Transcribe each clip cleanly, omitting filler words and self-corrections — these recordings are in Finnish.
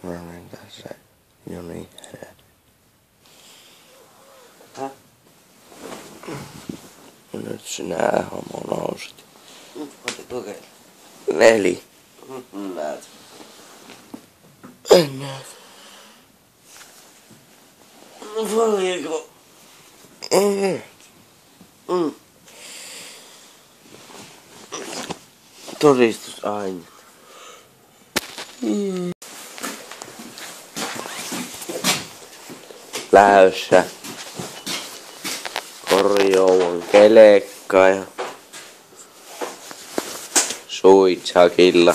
Mä menen tässä Joni herää. Nyt sinä homo nousit. Oota kokeilla. 4. Näet. En näe. No paljonko? Todistusaine. Lähdössä. Korjouan kelekka ja suitsakilla.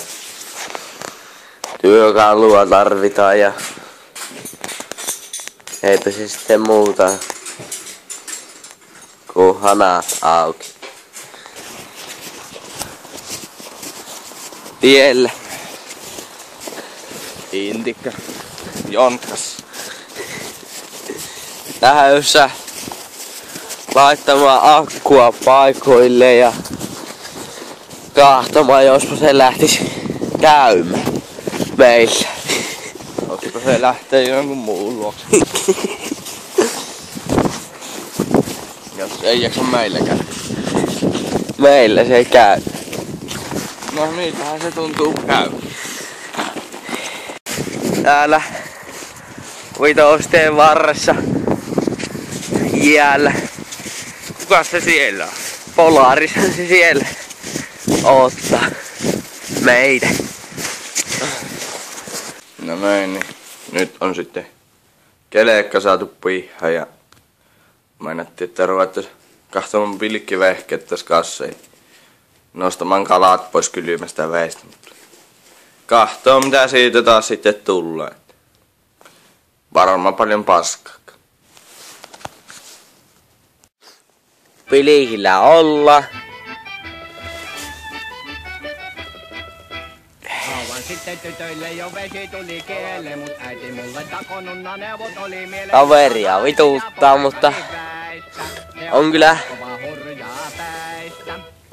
Työkalua tarvitaan ja eipä se sitten muuta kuin hanat auki. Tiellä. Intikka. Jontkas. Lähdössä laittamaan akkua paikoille ja kahtomaan, jospa se lähtisi käymään meillä. Koska se lähtee jonkun muun luokse. Jos ei jaksa meilläkään. Meillä se ei käy. No niitähän se tuntuu käy. Täällä Vitosteen varressa jäällä. Kuka se siellä on? Polaarissa se siellä ottaa meitä. No näin, niin nyt on sitten kelekka saatu pihaan ja meinattiin, että ruvettaisiin kahtomaan pilkkivehkeet tässä kasseihin. Nostamaan kalat pois kylmästä veestä. Kahtoo mitä siitä taas sitten tulee. Varmaan paljon paskaa. Pilikillä olla. Sitten tytöille jo vesi tuli kielle, mut äiti mulle takonunna neuvot oli mieleen. Kaveria vituttaa, mutta on kyllä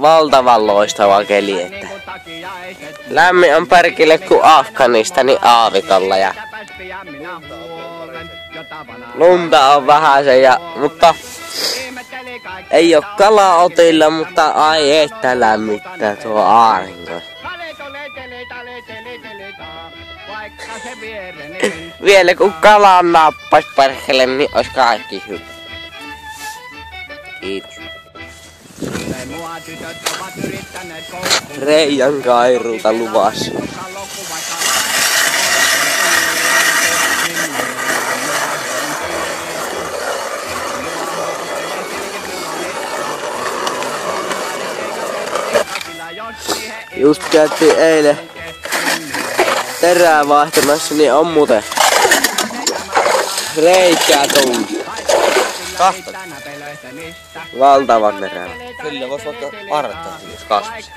valtavan loistava keli, että lämmin on perkele kuin Afganistanin aavikalla ja lunta on vähäsen mutta ei oo kalaotilla, mutta ai että lämmittää tuo aurinko. Vielä kun kalan nappais perkele, niin ois kaikki hyvä. Kiitos. Reijan kairulta luvassa. Just käytiin eilen terää vaihtamassa, niin on muuten reikää tullut. Kahta. Valtavan terää. Kyllä vois vaikka parrettaa, jos kasvisi.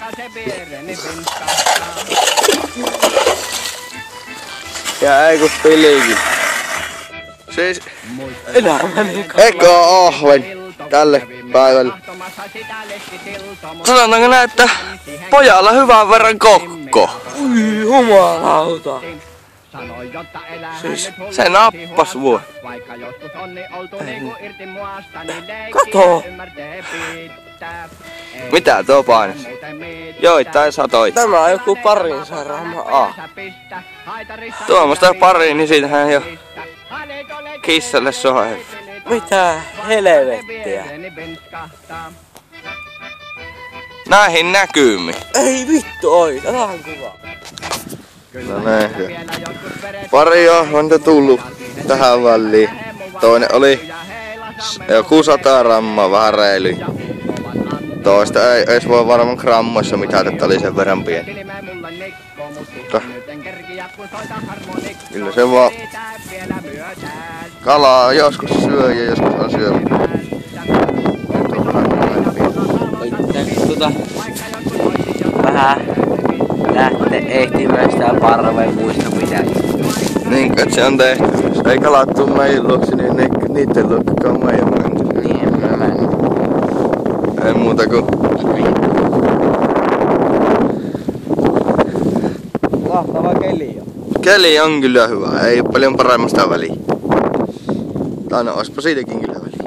Ja ei kun pilikin. Siis Elämäni eikö oo ohven tälle päivälle? Sanotaanko näin, että pojalla hyvän verran kokko. Ui jumalauta. Siis se nappas voi. Kato. Mitä tuo painas? Joitain satoi. Tämä on joku 200 grammaa. Tuommoista pariin, niin siitähän jo kissalle sohe. Mitä helvettiä? Näihin näkymiin. Ei vittu oi, tätä on kuva. No näin. Pari ohvanta tullut tähän väliin. Toinen oli joku 100 grammaa, vähän reilu. Toista ei edes voi varmaan grammoissa mitata, että oli sen verran pieni. Mutta kyllä se vaan kalaa joskus syö ja joskus on syönyt. Vähän lähtee ehtimään sitä parveen muista mitään. Niin, että se on tehty. Jos ei kalat tuu meidän luoksi, niin niitten luokkaan meidän menty. Niin, en mä mennyt. Ei muuta kuin Mahtava keli on. Keli on kyllä hyvä, ei paljon paremmasta väliä. Tai no, olisipa siitäkin kyllä väliä.